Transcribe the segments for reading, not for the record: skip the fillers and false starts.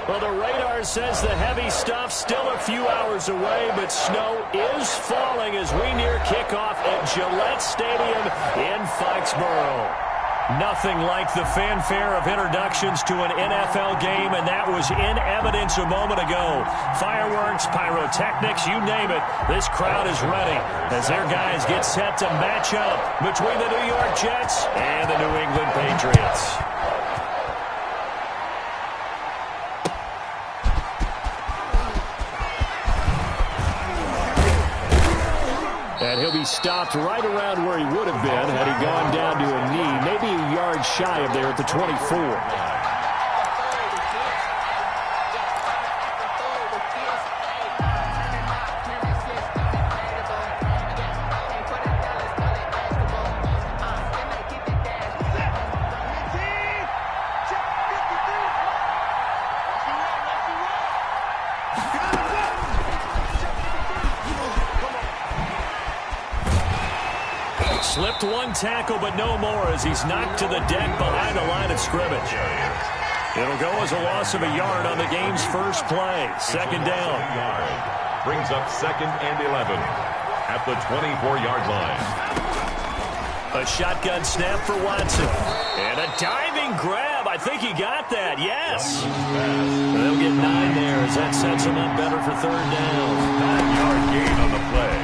Well, the radar says the heavy stuff's still a few hours away, but snow is falling as we near kickoff at Gillette Stadium in Foxborough. Nothing like the fanfare of introductions to an NFL game, and that was in evidence a moment ago. Fireworks, pyrotechnics, you name it. This crowd is ready as their guys get set to match up between the New York Jets and the New England Patriots. And he'll be stopped right around where he would have been had he gone down to a knee, maybe a yard shy of there at the 24. Slipped one tackle, but no more as he's knocked to the deck behind the line of scrimmage. It'll go as a loss of a yard on the game's first play. Second down. Brings up 2nd and 11 at the 24-yard line. A shotgun snap for Watson. And a diving grab. I think he got that. Yes. They'll get 9 there as that sets him up better for third down. 9-yard gain on the play.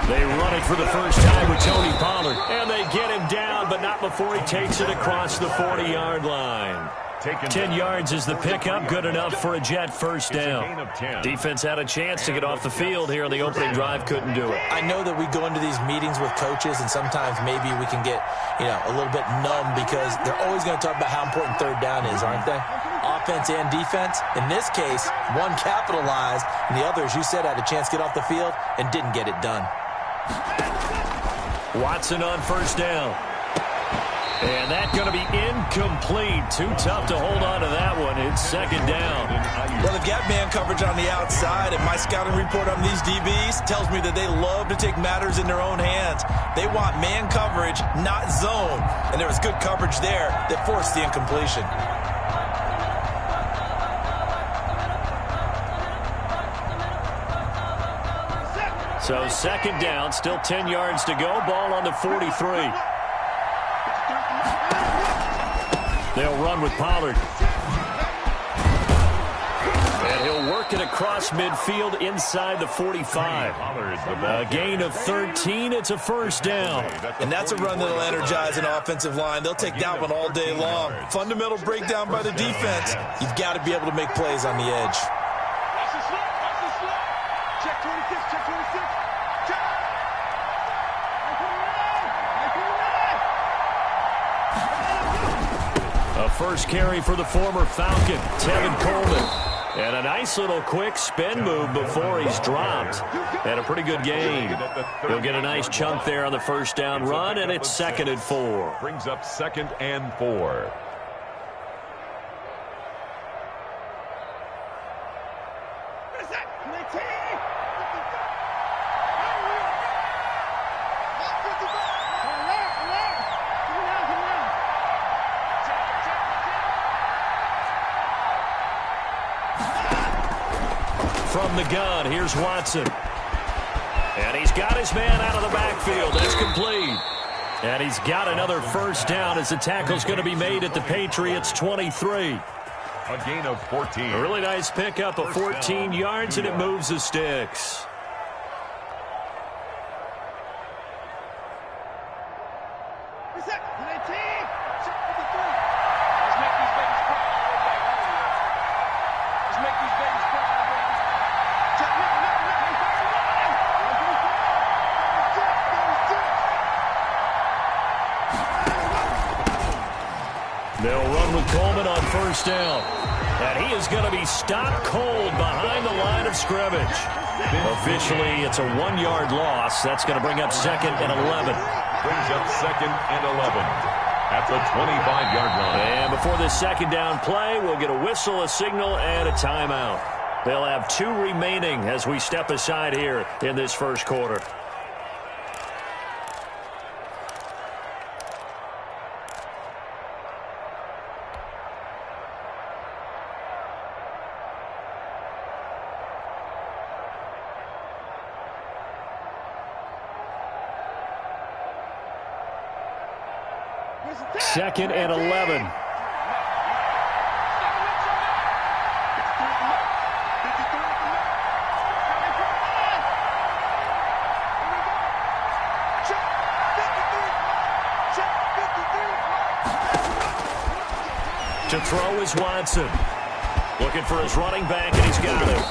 They run it for the first time with Tony Pollard. And they get him down, but not before he takes it across the 40-yard line. 10 yards is the pickup, good enough for a Jet first down. Defense had a chance to get off the field here on the opening drive, couldn't do it. I know that we go into these meetings with coaches, and sometimes maybe we can get, a little bit numb because they're always going to talk about how important third down is, aren't they? Offense and defense. In this case, one capitalized, and the other, as you said, had a chance to get off the field and didn't get it done. Watson on first down. And that's going to be incomplete. Too tough to hold on to that one. It's second down. Well, they've got man coverage on the outside, and my scouting report on these DBs tells me that they love to take matters in their own hands. They want man coverage, not zone. And there was good coverage there that forced the incompletion. So second down, still 10 yards to go. Ball on the 43. They'll run with Pollard. And he'll work it across midfield inside the 45. A gain of 13. It's a first down. And that's a run that'll energize an offensive line. They'll take that one all day long. Fundamental breakdown by the defense. You've got to be able to make plays on the edge. First carry for the former Falcon, Tevin Coleman. And a nice little quick spin move before he's dropped. And a pretty good gain. He'll get a nice chunk there on the first down run, and it's 2nd and 4. Brings up 2nd and 4. From the gun, here's Watson. And he's got his man out of the backfield. That's complete. And he's got another first down as the tackle's going to be made at the Patriots' 23. A gain of 14. A really nice pickup of 14 yards, and it moves the sticks. They'll run with Coleman on first down. And he is going to be stopped cold behind the line of scrimmage. Officially, it's a 1-yard loss. That's going to bring up 2nd and 11. Brings up 2nd and 11 at the 25-yard line. And before this second down play, we'll get a whistle, a signal, and a timeout. They'll have 2 remaining as we step aside here in this first quarter. 2nd and 11. To throw is Watson. Looking for his running back, and he's got it.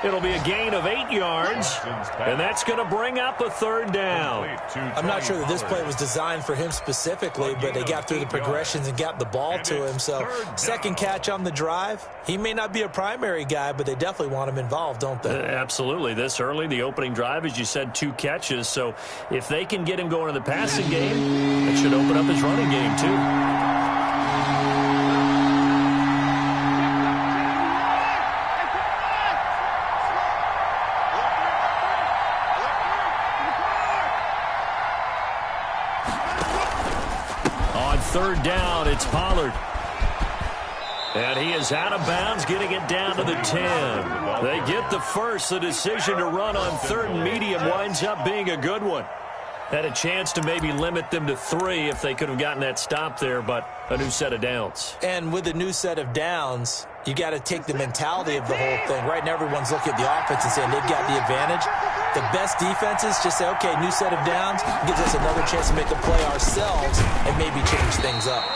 It'll be a gain of 8 yards, and that's going to bring up a 3rd down. I'm not sure that this play was designed for him specifically, but they got through the progressions and got the ball to him. So, 2nd catch on the drive. He may not be a primary guy, but they definitely want him involved, don't they? Absolutely. This early, the opening drive, as you said, 2 catches. So, if they can get him going in the passing game, it should open up his running game, too. On 3rd down, it's Pollard. And he is out of bounds, getting it down to the 10. They get the first. The decision to run on 3rd and medium winds up being a good one. Had a chance to maybe limit them to 3 if they could have gotten that stop there, but a new set of downs. And with a new set of downs, you got to take the mentality of the whole thing. Right now, everyone's looking at the offense and saying they've got the advantage. The best defenses just say, okay, new set of downs, gives us another chance to make a play ourselves and maybe change things up.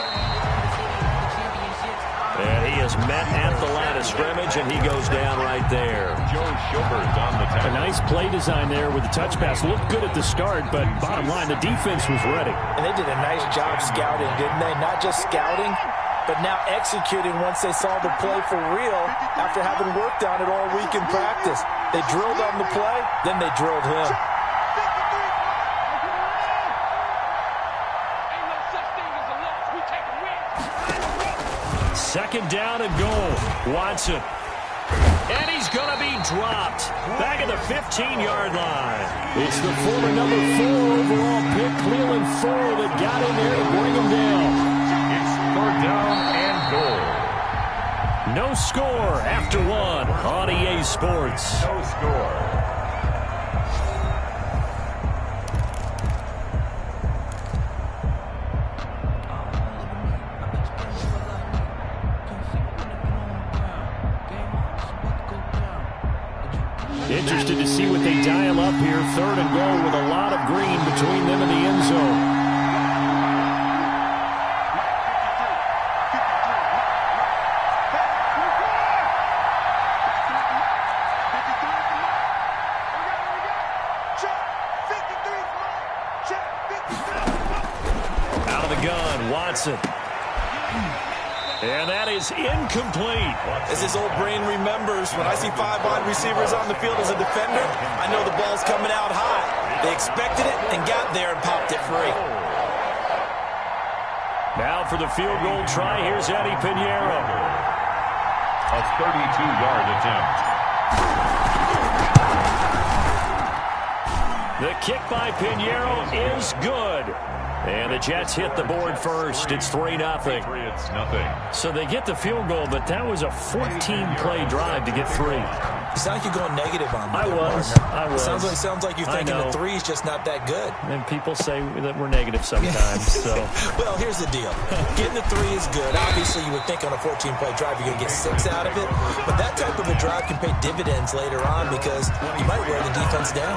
And he is met at the line of scrimmage, and he goes down right there. A nice play design there with the touch pass. Looked good at the start, but bottom line, the defense was ready. And they did a nice job scouting, didn't they? Not just scouting, but now executing once they saw the play for real after having worked on it all week in practice. They drilled on the play, then they drilled him. 2nd down and goal. Watson. And he's going to be dropped back at the 15-yard line. It's the former number 4 overall pick, Cleveland Ford, that got in there to bring him down. It's 3rd down and goal. No score after 1 on EA Sports. No score. Interested to see what they dial up here. 3rd and goal with a lot of green between them and the end zone. Out of the gun, Watson. And that is incomplete. As his old brain remembers, when I see 5 wide receivers on the field as a defender, I know the ball's coming out high. They expected it and got there and popped it free. Now for the field goal try, here's Eddie Pinheiro. A 32-yard attempt. The kick by Pinheiro is good. And the Jets hit the board first. It's 3-0. Patriots nothing. So they get the field goal, but that was a 14-play drive to get 3. You sound like you're going negative on me. I was. It sounds like you're thinking the 3 is just not that good. And people say that we're negative sometimes. So. Well, here's the deal. Getting the 3 is good. Obviously, you would think on a 14-play drive you're going to get 6 out of it. But that type of a drive can pay dividends later on because you might wear the defense down.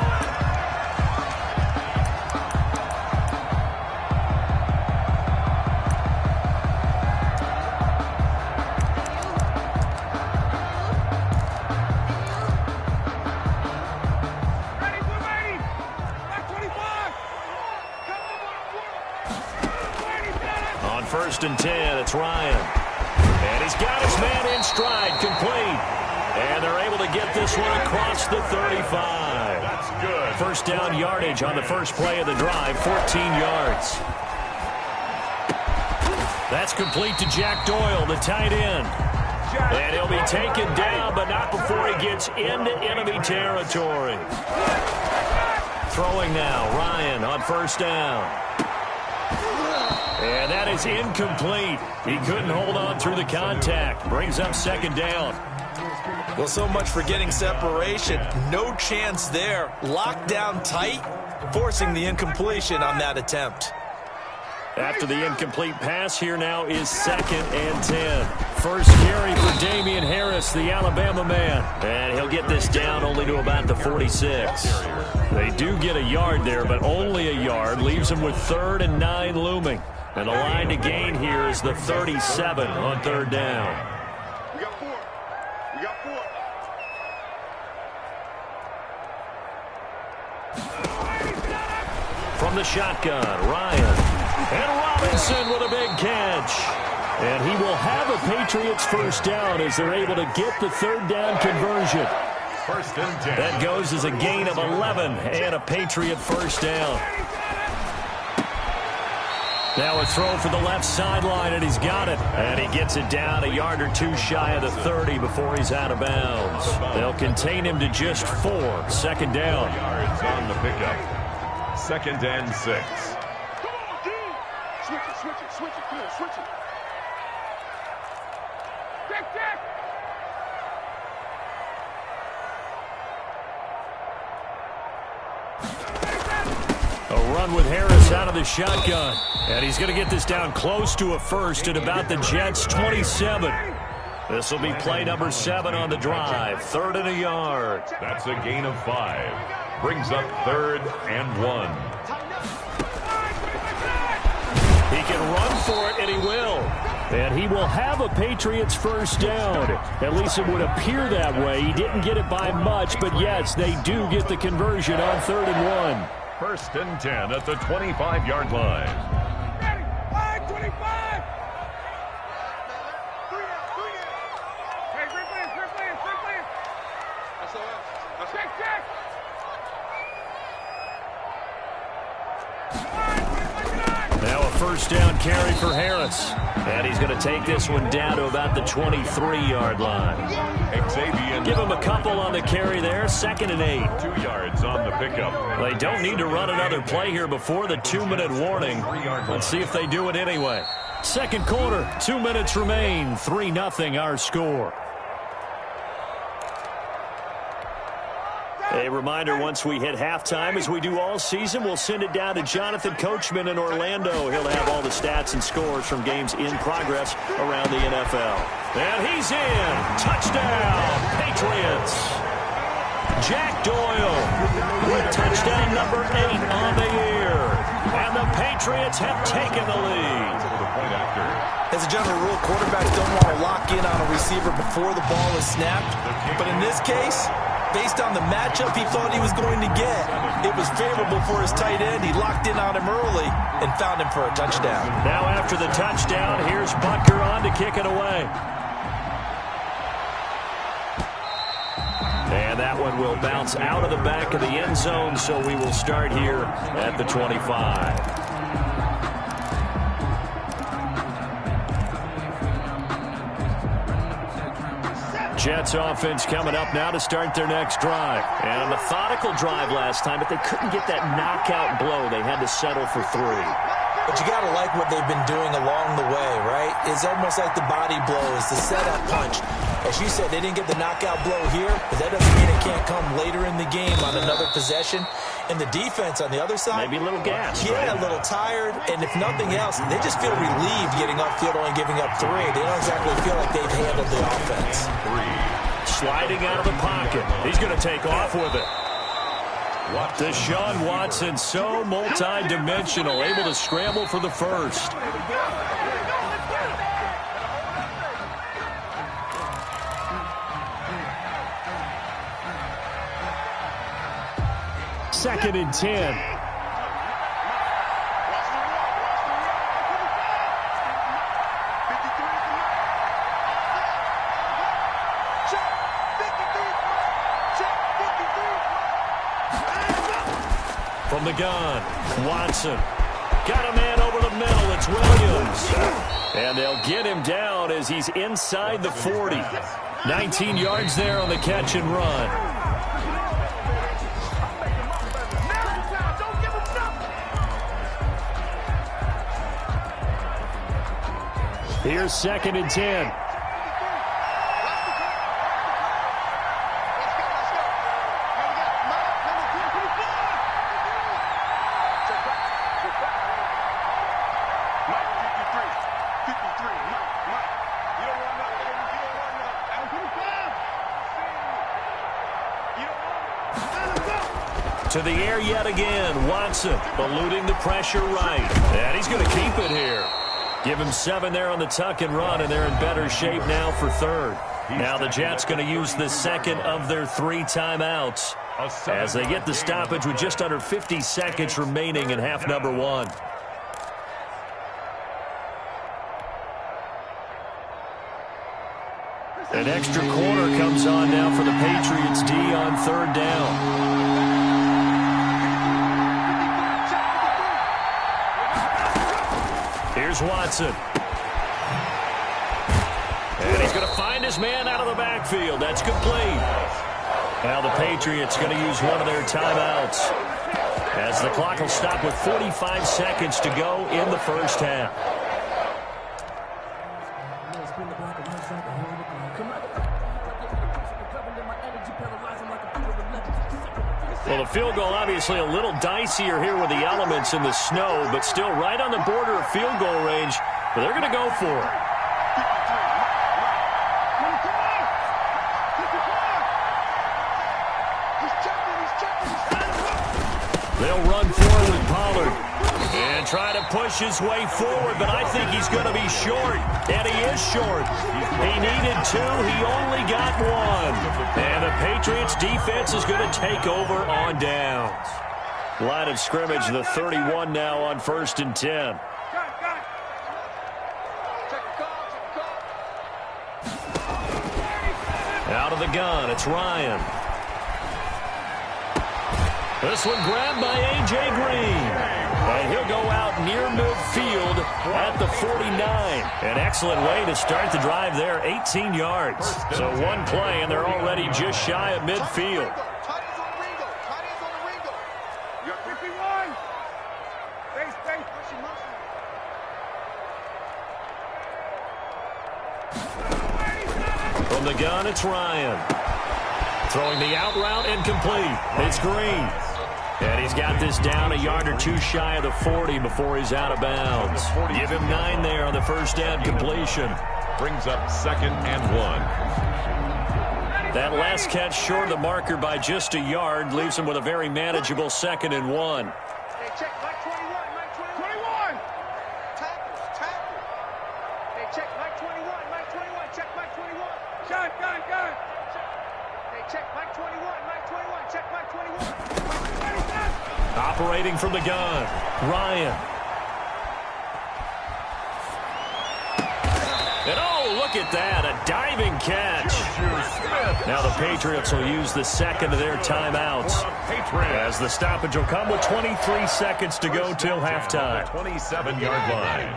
On 1st and 10, it's Ryan. And he's got his man in stride, complete. And they're able to get this one across the 35. That's good. 1st down yardage on the first play of the drive, 14 yards. That's complete to Jack Doyle, the tight end. And he'll be taken down, but not before he gets into enemy territory. Throwing now, Ryan on 1st down. And that is incomplete. He couldn't hold on through the contact. Brings up 2nd down. Well, so much for getting separation. No chance there. Locked down tight, forcing the incompletion on that attempt. After the incomplete pass, here now is 2nd and 10. First carry for Damian Harris, the Alabama man. And he'll get this down only to about the 46. They do get a yard there, but only a yard. Leaves them with 3rd and 9 looming. And the line to gain here is the 37 on 3rd down. We got 4. We got 4. From the shotgun, Ryan. And Robinson with a big catch. And he will have a Patriots first down as they're able to get the 3rd down conversion. 1st and 10. That goes as a gain of 11 and a Patriot first down. Now a throw for the left sideline, and he's got it. And he gets it down a yard or 2 shy of the 30 before he's out of bounds. They'll contain him to just 4. 2nd down. Yards on the pickup. 2nd and 6. Come on, dude. Switch it, switch it, switch it. Come on, switch it. Check. A run with Harris out of the shotgun. And he's going to get this down close to a first at about the Jets' 27. This will be play number 7 on the drive. 3rd and a yard. That's a gain of 5. Brings up 3rd and 1. He can run for it, and he will. And he will have a Patriots first down. At least it would appear that way. He didn't get it by much, but yes, they do get the conversion on 3rd and 1. 1st and 10 at the 25-yard line. 25. Hey, replay. That's check. Now a first down carry for Harris. And he's going to take this one down to about the 23-yard line. Xavier. Give him a couple on the carry there. 2nd and 8. 2 yards on the pickup. They don't need to run another play here before the 2-minute warning. Let's see if they do it anyway. 2nd quarter, 2 minutes remain. 3-0 our score. A reminder, once we hit halftime, as we do all season, we'll send it down to Jonathan Coachman in Orlando. He'll have all the stats and scores from games in progress around the NFL. And he's in. Touchdown, Patriots. Jack Doyle with touchdown number 8 on the year. And the Patriots have taken the lead. As a general rule, quarterbacks don't want to lock in on a receiver before the ball is snapped. But in this case, based on the matchup he thought he was going to get, it was favorable for his tight end. He locked in on him early and found him for a touchdown. Now after the touchdown, here's Butker on to kick it away. And that one will bounce out of the back of the end zone, so we will start here at the 25. Jets offense coming up now to start their next drive. And a methodical drive last time, but they couldn't get that knockout blow. They had to settle for 3. But you got to like what they've been doing along the way, right? It's almost like the body blows, the setup punch. As you said, they didn't get the knockout blow here, but that doesn't mean it can't come later in the game on another possession. And the defense on the other side, maybe a little gassed. Yeah, right? A little tired. And if nothing else, they just feel relieved getting upfield, only giving up 3. They don't exactly feel like they've handled the offense. 3. Sliding out of the pocket. He's going to take off with it. Deshaun Watson, so multi-dimensional, able to scramble for the first. Second and 10. From the gun, Watson. Got a man over the middle. It's Williams. And they'll get him down as he's inside the 40. 19 yards there on the catch and run. Here's second and 10. To the air yet again. Watson eluding the pressure right. And he's going to keep it here. Give him 7 there on the tuck and run, and they're in better shape now for third. Now the Jets going to use the second of their 3 timeouts as they get the stoppage with just under 50 seconds remaining in half number 1. An extra quarter comes on now for the Patriots D on third down. Here's Watson. And he's going to find his man out of the backfield. That's complete. Now the Patriots going to use one of their timeouts as the clock will stop with 45 seconds to go in the first half. Well, the field goal obviously a little dicier here with the elements in the snow, but still right on the border of field goal range. But they're going to go for it. They'll run forward with Pollard and try to push his way forward, but I think he's going to be short, and he is short. He needed 2. He only got 1. And the Patriots defense is going to take over on downs. Line of scrimmage, the 31 now on 1st and 10. Out of the gun, it's Ryan. This one grabbed by A.J. Green. And he'll go out near midfield at the 49. An excellent way to start the drive there, 18 yards. So one play, and they're already just shy of midfield. From the gun, it's Ryan. Throwing the out route incomplete. It's Green. And he's got this down a yard or 2 shy of the 40 before he's out of bounds. Give him 9 there on the first down completion. Brings up 2nd and 1. That last catch short of the marker by just a yard leaves him with a very manageable 2nd and 1. Hey, check Mike 21, Mike 21. Tackles. Hey, check Mike 21, Mike 21. Check Mike 21. Gun. Hey, check Mike 21, Mike 21. Check Mike 21. Operating from the gun, Ryan. And oh, look at that, a diving catch. Now the Patriots will use the second of their timeouts as the stoppage will come with 23 seconds to go till halftime. 27-yard line.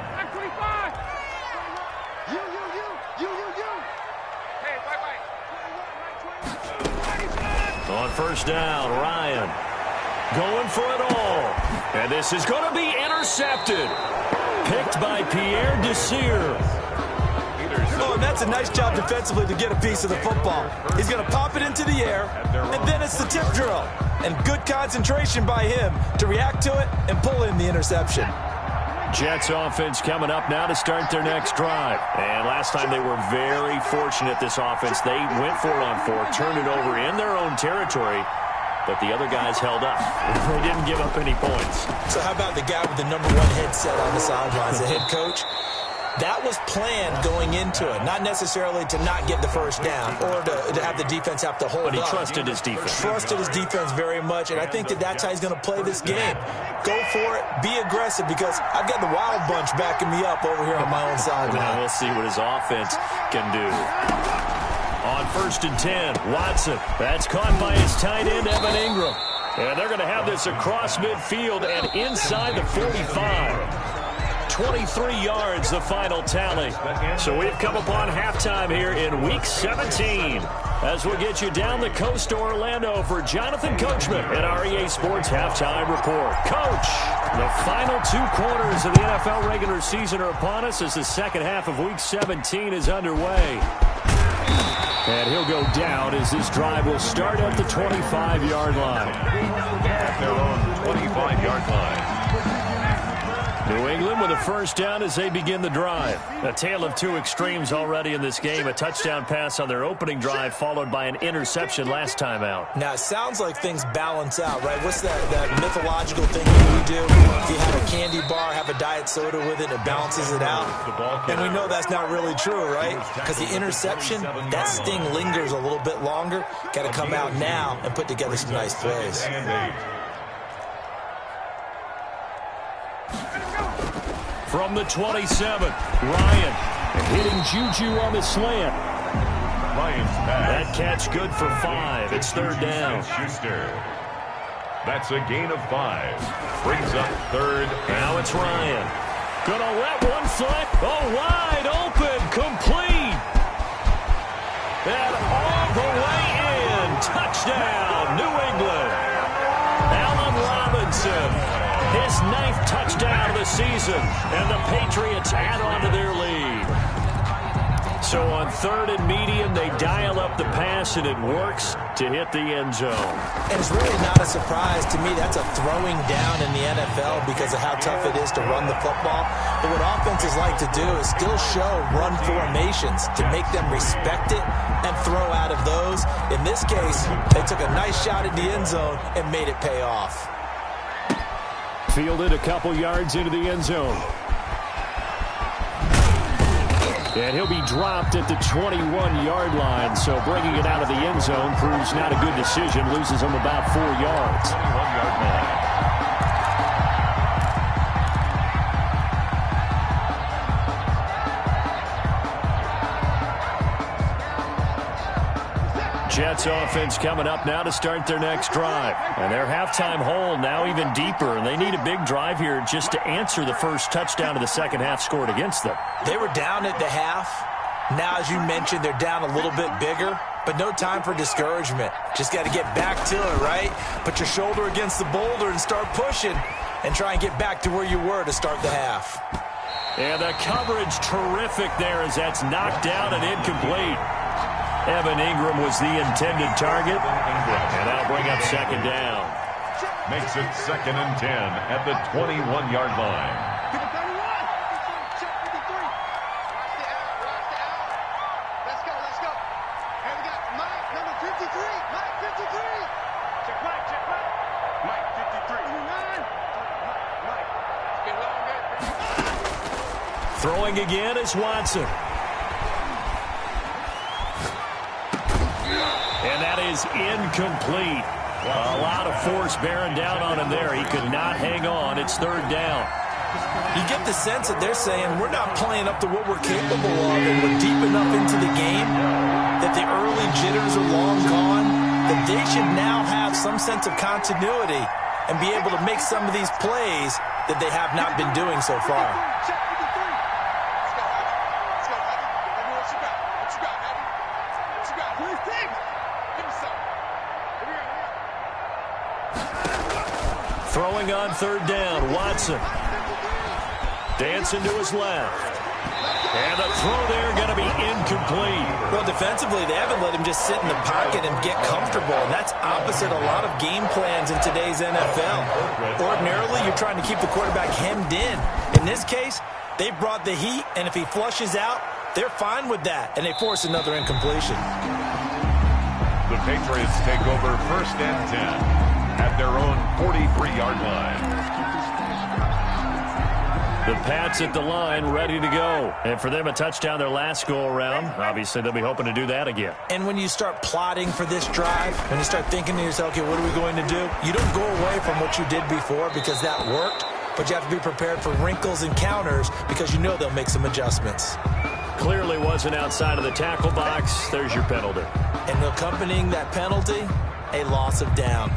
On first down, Ryan going for it all. And this is going to be intercepted. Picked by Pierre Desir. Oh, and that's a nice job defensively to get a piece of the football. He's going to pop it into the air, and then it's the tip drill. And good concentration by him to react to it and pull in the interception. Jets offense coming up now to start their next drive. And last time they were very fortunate, this offense. They went for it on 4, turned it over in their own territory, but the other guys held up. They didn't give up any points. So how about the guy with the #1 headset on the sidelines, the head coach? That was planned going into it, not necessarily to not get the first down or to have the defense have to hold up. But he trusted his defense. Trusted his defense very much, and I think that's how he's going to play this game. Go for it, be aggressive, because I've got the Wild Bunch backing me up over here on my own sideline. Now we'll see what his offense can do. On 1st and 10, Watson. That's caught by his tight end, Evan Ingram. And they're going to have this across midfield and inside the 45. 23 yards, the final tally. So we've come upon halftime here in Week 17 as we'll get you down the coast to Orlando for Jonathan Coachman at our EA Sports Halftime Report. Coach, the final 2 quarters of the NFL regular season are upon us as the second half of Week 17 is underway. And he'll go down as this drive will start at the 25-yard line. At their own 25-yard line. New England with a first down as they begin the drive. A tale of two extremes already in this game. A touchdown pass on their opening drive followed by an interception last time out. Now, it sounds like things balance out, right? What's that mythological thing that we do? If you have a candy bar, have a diet soda with it, it balances it out. And we know that's not really true, right? Because the interception, that sting lingers a little bit longer. Got to come out now and put together some nice plays. From the 27, Ryan hitting Juju on the slant. That catch good for 5. It's third down. That's a gain of 5. Brings up third. Now it's Ryan. Gonna let one foot. Oh, wide open. Complete. And all the way in. Touchdown, New England. Allen Robinson. His 9th touchdown of the season. And the Patriots add on to their lead. So on third and medium, they dial up the pass, and it works to hit the end zone. And it's really not a surprise to me. That's a throwing down in the NFL because of how tough it is to run the football. But what offenses like to do is still show run formations to make them respect it and throw out of those. In this case, they took a nice shot at the end zone and made it pay off. Fielded a couple yards into the end zone. And he'll be dropped at the 21-yard line, so bringing it out of the end zone proves not a good decision. Loses him about 4 yards. 21-yard line. Jets offense coming up now to start their next drive. And their halftime hole now even deeper, and they need a big drive here just to answer the first touchdown of the second half scored against them. They were down at the half. Now, as you mentioned, they're down a little bit bigger, but no time for discouragement. Just got to get back to it, right? Put your shoulder against the boulder and start pushing and try and get back to where you were to start the half. And the coverage terrific there as that's knocked down and incomplete. Evan Ingram was the intended target, and that'll bring up second down. Makes it 2nd and 10 at the 21-yard line. Let's go. And we got Mike, number 53. Mike, 53. Check Mike. Mike, 53. 59. Mike. It's been long, man. Throwing again is Watson. And that is incomplete. A lot of force bearing down on him there. He could not hang on. It's third down. You get the sense that they're saying we're not playing up to what we're capable of, and we're deep enough into the game that the early jitters are long gone, that they should now have some sense of continuity and be able to make some of these plays that they have not been doing so far. Throwing on third down, Watson. Dancing to his left. And the throw there going to be incomplete. Well, defensively, they haven't let him just sit in the pocket and get comfortable, and that's opposite a lot of game plans in today's NFL. Ordinarily, you're trying to keep the quarterback hemmed in. In this case, they brought the heat, and if he flushes out, they're fine with that, and they force another incompletion. The Patriots take over 1st and 10 at their own 43-yard line. The Pats at the line, ready to go. And for them, a touchdown their last go-around. Obviously, they'll be hoping to do that again. And when you start plotting for this drive, when you start thinking to yourself, okay, what are we going to do? You don't go away from what you did before because that worked, but you have to be prepared for wrinkles and counters because you know they'll make some adjustments. Clearly wasn't outside of the tackle box. There's your penalty. And accompanying that penalty, a loss of down.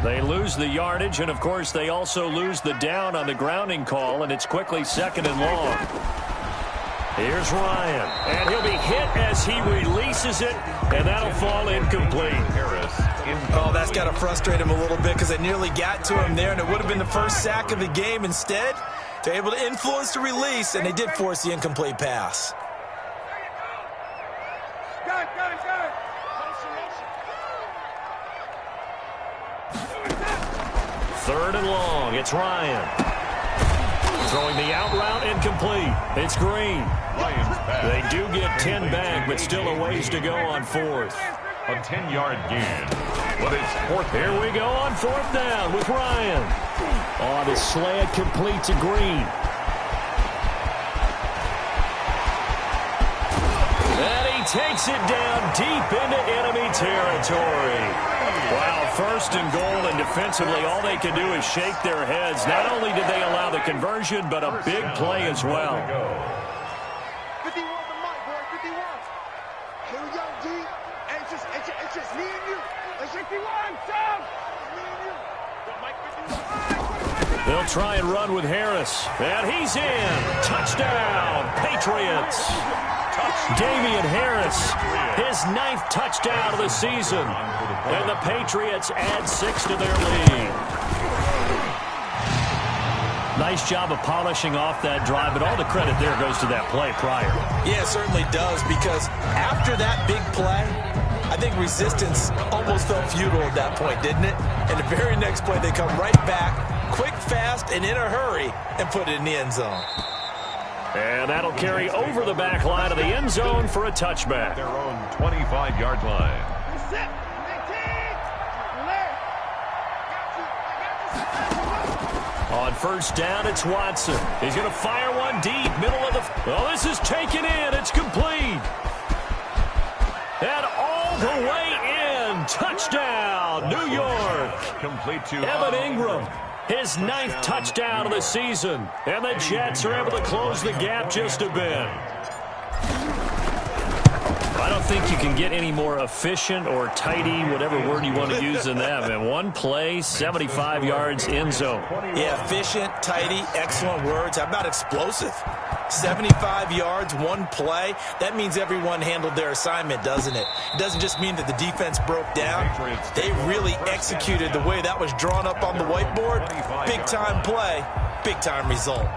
They lose the yardage, and, of course, they also lose the down on the grounding call, and it's quickly 2nd and long. Here's Ryan, and he'll be hit as he releases it, and that'll fall incomplete. Oh, that's got to frustrate him a little bit because they nearly got to him there, and it would have been the first sack of the game. Instead, they're able to influence the release, and they did force the incomplete pass. Third and long. It's Ryan. Throwing the out route incomplete. It's Green. They do get 10 back, but still a ways to go on fourth. A 10-yard gain. But it's fourth. Here we go on fourth down with Ryan. On the slant, complete to Green. And he takes it down deep into enemy territory. Wow, first and goal, and defensively, all they can do is shake their heads. Not only did they allow the conversion, but a big play as well. 51 the mic, boy, 51. Here we go, G. Hey, it's just me and you. It's 51, Sam. Me and you. Mike 51. They'll try and run with Harris. And he's in. Touchdown, Patriots. Damian Harris, his 9th touchdown of the season. And the Patriots add 6 to their lead. Nice job of polishing off that drive, but all the credit there goes to that play prior. Yeah, it certainly does, because after that big play, I think resistance almost felt futile at that point, didn't it? And the very next play, they come right back, quick, fast, and in a hurry, and put it in the end zone. And that'll carry over the back line of the end zone for a touchback. Their own 25-yard line. On first down, it's Watson. He's going to fire one deep, middle of the... Oh, this is taken in. It's complete. And all the way in. Touchdown, New York. Complete to Evan Ingram. His 9th touchdown of the season. And the Jets are able to close the gap just a bit. I don't think you can get any more efficient or tidy, whatever word you want to use in that. Man, one play, 75 yards, end zone. Yeah, efficient, tidy, excellent words. How about explosive? 75 yards, one play. That means everyone handled their assignment, doesn't it? It doesn't just mean that the defense broke down. They really executed the way that was drawn up on the whiteboard. Big-time play, big-time result.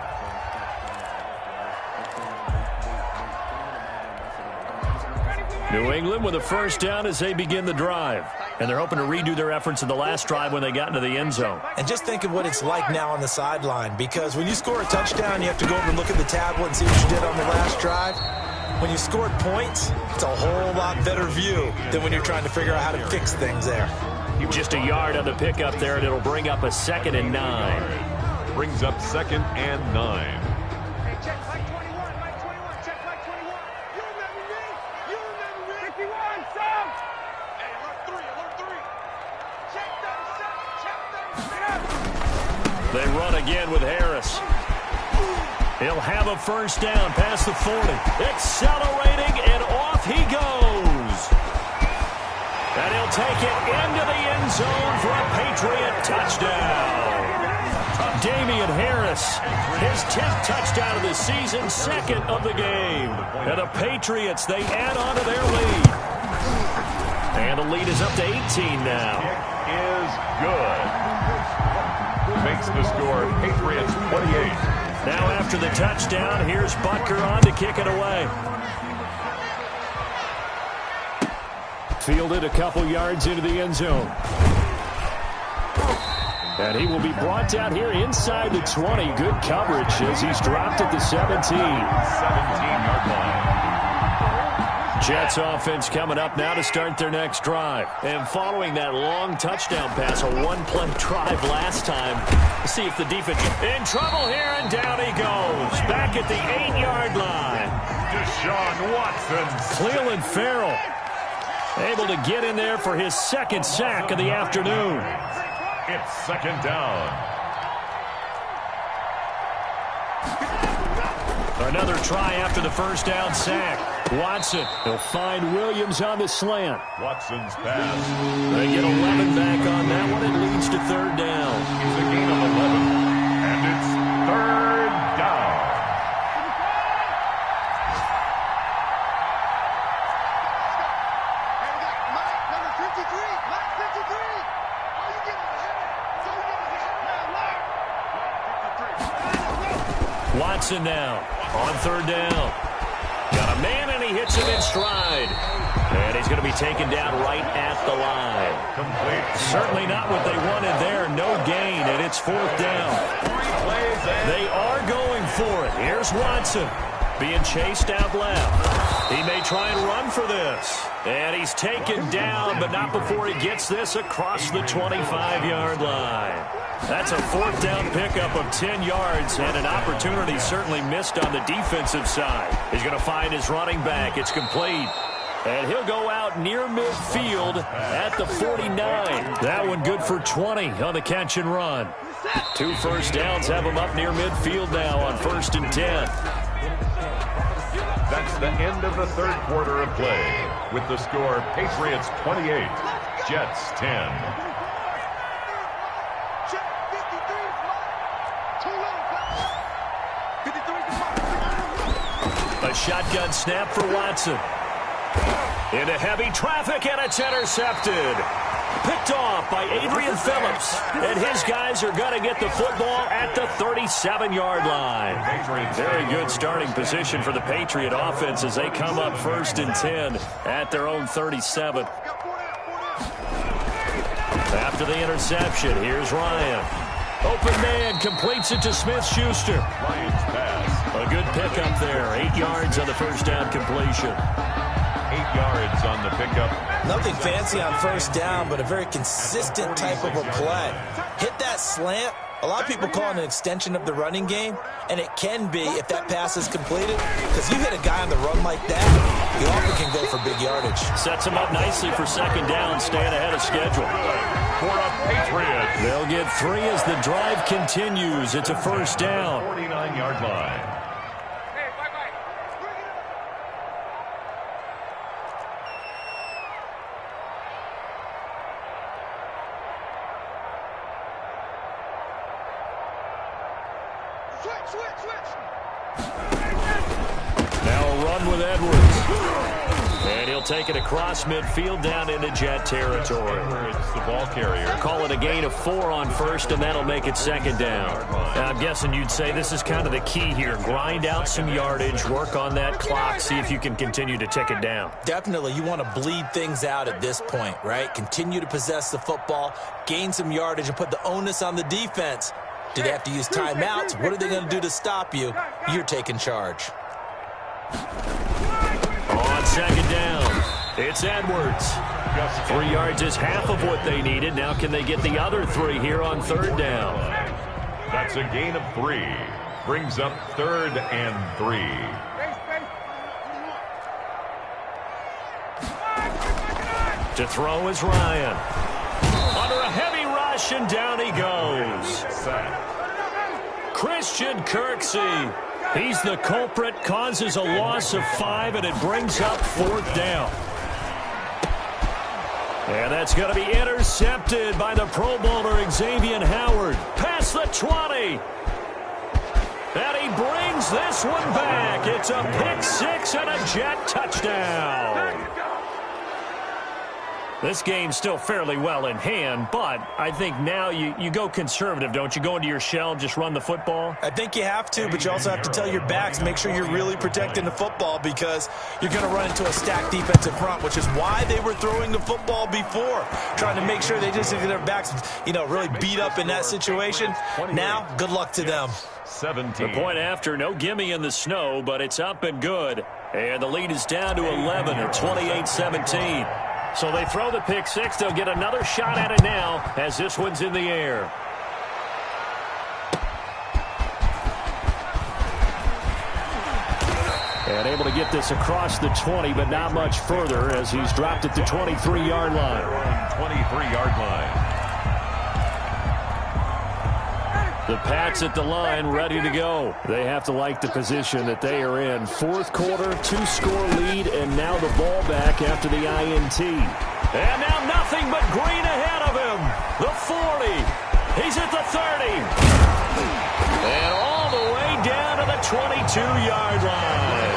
New England with a first down as they begin the drive. And they're hoping to redo their efforts in the last drive when they got into the end zone. And just think of what it's like now on the sideline, because when you score a touchdown, you have to go over and look at the tablet and see what you did on the last drive. When you scored points, it's a whole lot better view than when you're trying to figure out how to fix things there. Just a yard on the pickup there, and it'll bring up a 2nd and 9. Brings up 2nd and 9. They run again with Harris. He'll have a first down past the 40. Accelerating, and off he goes. And he'll take it into the end zone for a Patriot touchdown. Damian Harris, his 10th touchdown of the season, 2nd of the game. And the Patriots, they add on to their lead. And the lead is up to 18 now. Kick is good. Makes the score Patriots 28. Now after the touchdown, here's Butker on to kick it away. Fielded a couple yards into the end zone. And he will be brought down here inside the 20. Good coverage as he's dropped at the 17. 17-yard line. Jets offense coming up now to start their next drive. And following that long touchdown pass, a one-play drive last time. Let's see if the defense in trouble here, and down he goes. Back at the 8-yard line. Deshaun Watson. Cleveland Farrell able to get in there for his 2nd sack of the afternoon. It's 2nd down. Another try after the first down sack. Watson, he'll find Williams on the slant. Watson's pass. They get 11 back on that one. It leads to 3rd down. It's a gain of 11. And it's 3rd down. And we got Mike, number 53. Mike 53. Oh, you get it. So you get it. Watson now on 3rd down. Got a man, and he hits him in stride. And he's going to be taken down right at the line. Complete. Certainly not what they wanted there. No gain. It It's 4th down. They are going for it. Here's Watson being chased out left. He may try and run for this. And he's taken down, but not before he gets this across the 25-yard line. That's a 4th down pickup of 10 yards, and an opportunity certainly missed on the defensive side. He's going to find his running back. It's complete. And he'll go out near midfield at the 49. That one good for 20 on the catch and run. 2 first downs have him up near midfield now on 1st and 10. That's the end of the 3rd quarter of play. With the score, Patriots 28, Jets 10. A shotgun snap for Watson. Into heavy traffic, and it's intercepted. Picked off by Adrian Phillips. And his guys are going to get the football at the 37-yard line. Very good starting position for the Patriot offense as they come up 1st and 10 at their own 37. After the interception, here's Ryan. Open man completes it to Smith-Schuster. Lions pass. A good pickup there. 8 yards on the first down completion. 8 yards on the pickup. Nothing fancy on 1st down, but a very consistent type of a play. Hit that slant. A lot of people call it an extension of the running game, and it can be if that pass is completed, because you hit a guy on the run like that, he often can go for big yardage. Sets him up nicely for 2nd down, staying ahead of schedule. For a Patriot. They'll get 3 as the drive continues. It's a 1st down. 49-yard line. Now a run with Edwards. And he'll take it across midfield down into Jet territory. It's the ball carrier. Call it a gain of 4 on 1st, and that'll make it 2nd down. And I'm guessing you'd say this is kind of the key here. Grind out some yardage, work on that clock, see if you can continue to tick it down. Definitely, you want to bleed things out at this point, right? Continue to possess the football, gain some yardage, and put the onus on the defense. Do they have to use timeouts? What are they going to do to stop you? You're taking charge. On 2nd down, it's Edwards. 3 yards is half of what they needed. Now can they get the other 3 here on 3rd down? That's a gain of 3. Brings up 3rd and 3. To throw is Ryan. Under a heavy rush, and down he goes. Christian Kirksey. He's the culprit, causes a loss of 5, and it brings up 4th down. And that's going to be intercepted by the Pro Bowler Xavier Howard. Past the 20. And he brings this one back. It's a pick 6 and a Jet touchdown. This game's still fairly well in hand, but I think now you go conservative, don't you? Go into your shell, just run the football? I think you have to, but you also have to tell your backs, make sure you're really protecting the football, because you're going to run into a stacked defensive front, which is why they were throwing the football before, trying to make sure they just get their backs, really beat up in that situation. Now, good luck to them. 17. The point after, no gimme in the snow, but it's up and good. And the lead is down to 11 at 28-17. So they throw the pick 6. They'll get another shot at it now as this one's in the air. And able to get this across the 20, but not much further as he's dropped at the 23-yard line. 23-yard line. The Pats at the line, ready to go. They have to like the position that they are in. 4th quarter, 2-score lead, and now the ball back after the INT. And now nothing but green ahead of him. The 40. He's at the 30. And all the way down to the 22-yard line.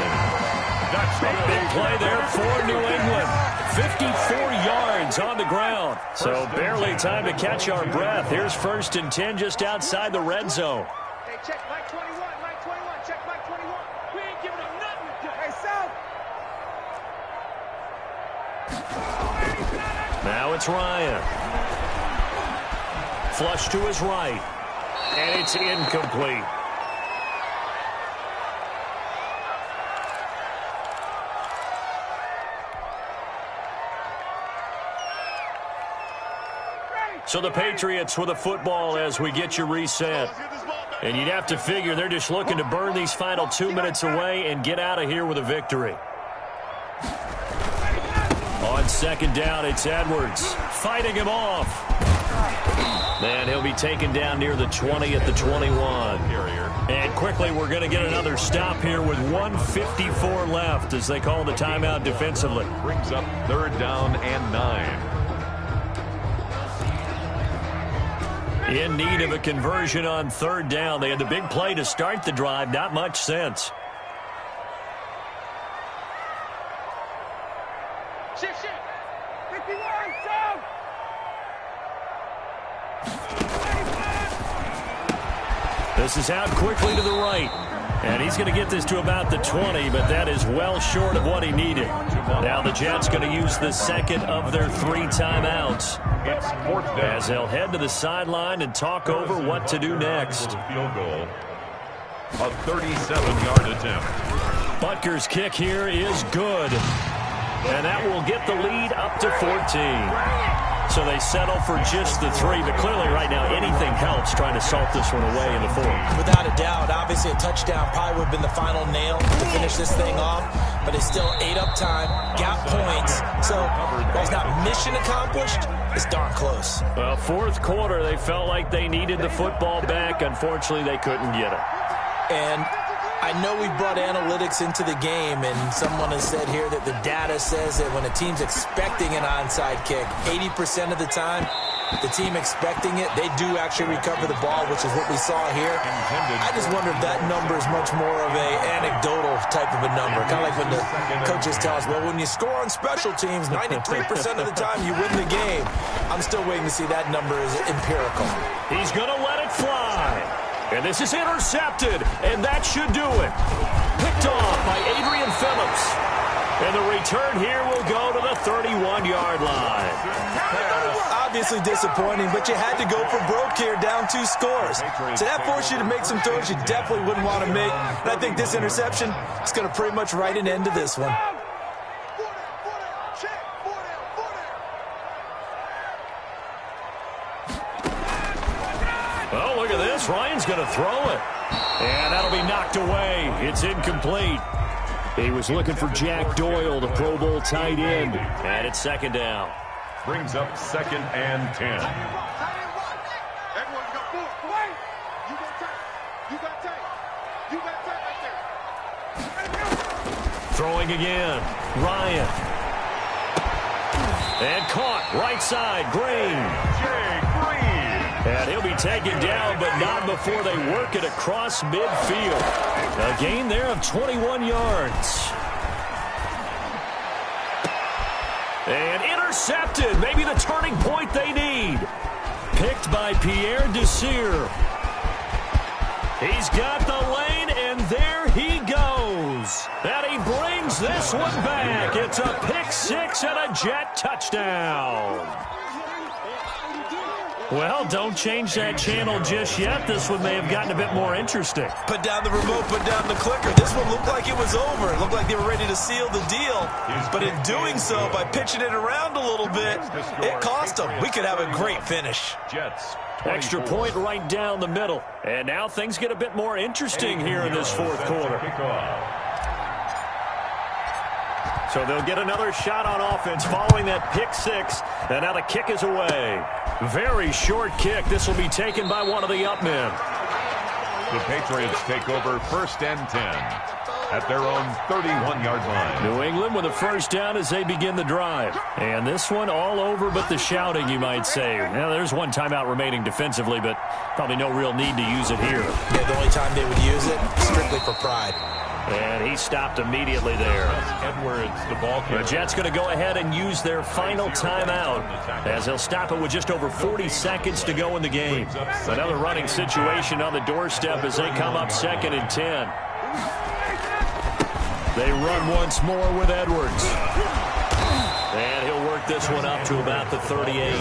That's a big play there for New England. 54 yards on the ground. So barely time to catch our breath. Here's 1st and 10 just outside the red zone. Hey, check Mike 21, Mike 21, check Mike 21. We ain't giving him nothing. Hey, South. Now it's Ryan. Flush to his right. And it's incomplete. So the Patriots with a football as we get you reset. And you'd have to figure they're just looking to burn these final 2 minutes away and get out of here with a victory. On second down, it's Edwards fighting him off. And he'll be taken down near the 20 at the 21. And quickly, we're going to get another stop here with 1:54 left as they call the timeout defensively. Brings up third down and 9. In need of a conversion on third down. They had the big play to start the drive. Not much sense. Shift. 51, down. This is out quickly to the right. And he's going to get this to about the 20, but that is well short of what he needed. Now the Jets going to use the second of their 3 timeouts. It's fourth down. As they'll head to the sideline and talk over what to do next. Field goal. A 37-yard attempt. Butker's kick here is good. And that will get the lead up to 14. So they settle for just the 3, but clearly right now anything helps trying to salt this one away in the 4th. Without a doubt, obviously a touchdown probably would have been the final nail to finish this thing off, but it's still 8 up time, got points, so while it's not mission accomplished, it's darn close. Well, 4th quarter, they felt like they needed the football back. Unfortunately, they couldn't get it. And I know we brought analytics into the game, and someone has said here that the data says that when a team's expecting an onside kick, 80% of the time, the team expecting it, they do actually recover the ball, which is what we saw here. I just wonder if that number is much more of a anecdotal type of a number. Kind of like when the coaches tell us, well, when you score on special teams, 93% of the time you win the game. I'm still waiting to see that number is empirical. He's going to let it fly. And this is intercepted, and that should do it. Picked off by Adrian Phillips. And the return here will go to the 31-yard line. Obviously disappointing, but you had to go for broke here, down 2 scores. So that forced you to make some throws you definitely wouldn't want to make. And I think this interception is going to pretty much write an end to this one. Oh, look at this. Ryan's going to throw it. And that'll be knocked away. It's incomplete. He was looking for Jack Doyle, the Pro Bowl tight end. And it's second down. Brings up second and 10. Everyone got 4. Wait. You got tight. You got tight right there. Throwing again. Ryan. And caught. Right side. Green. And he'll be taken down, but not before they work it across midfield. A gain there of 21 yards. And intercepted. Maybe the turning point they need. Picked by Pierre Desir. He's got the lane, and there he goes. And he brings this one back. It's a pick-6 and a Jet touchdown. Well, don't change that channel just yet. This one may have gotten a bit more interesting. Put down the remote, put down the clicker. This one looked like it was over. It looked like they were ready to seal the deal. But in doing so, by pitching it around a little bit, it cost them. We could have a great finish. Jets. Extra point right down the middle. And now things get a bit more interesting here in this 4th quarter. So they'll get another shot on offense following that pick-6. And now the kick is away. Very short kick. This will be taken by one of the up men. The Patriots take over first and 10 at their own 31-yard line. New England with a first down as they begin the drive. And this one all over but the shouting, you might say. Now, there's one timeout remaining defensively, but probably no real need to use it here. Yeah, the only time they would use it, strictly for pride. And he stopped immediately there. Edwards, the ball carrier. The Jets going to go ahead and use their final timeout as they'll stop it with just over 40 seconds to go in the game. Another running situation on the doorstep as they come up second and 10. They run once more with Edwards. And he'll work this one up to about the 38.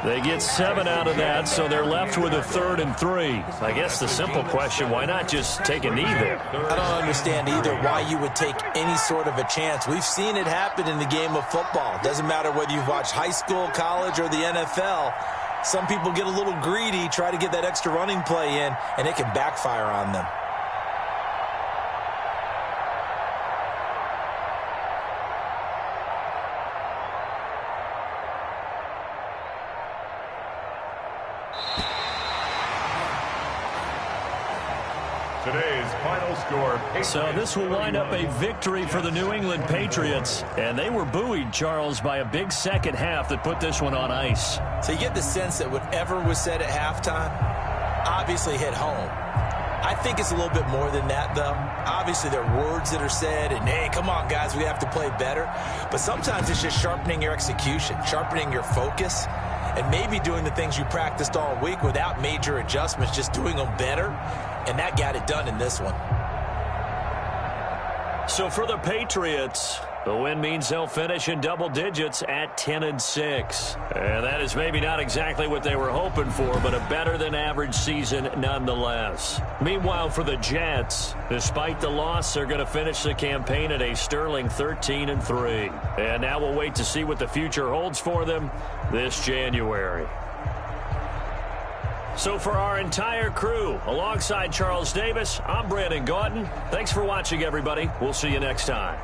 They get 7 out of that, so they're left with a 3rd and 3. I guess the simple question, why not just take a knee there? I don't understand either why you would take any sort of a chance. We've seen it happen in the game of football. Doesn't matter whether you've watched high school, college, or the NFL. Some people get a little greedy, try to get that extra running play in, and it can backfire on them. Today's final score. So this will wind up a victory for the New England Patriots. And they were buoyed, Charles, by a big second half that put this one on ice. So you get the sense that whatever was said at halftime obviously hit home. I think it's a little bit more than that, though. Obviously, there are words that are said, and, hey, come on, guys, we have to play better. But sometimes it's just sharpening your execution, sharpening your focus, and maybe doing the things you practiced all week without major adjustments, just doing them better. And that got it done in this one. So for the Patriots, the win means they'll finish in double digits at 10-6. And that is maybe not exactly what they were hoping for, but a better than average season nonetheless. Meanwhile, for the Jets, despite the loss, they're going to finish the campaign at a sterling 13-3. And now we'll wait to see what the future holds for them this January. So for our entire crew, alongside Charles Davis, I'm Brandon Gautin. Thanks for watching, everybody. We'll see you next time.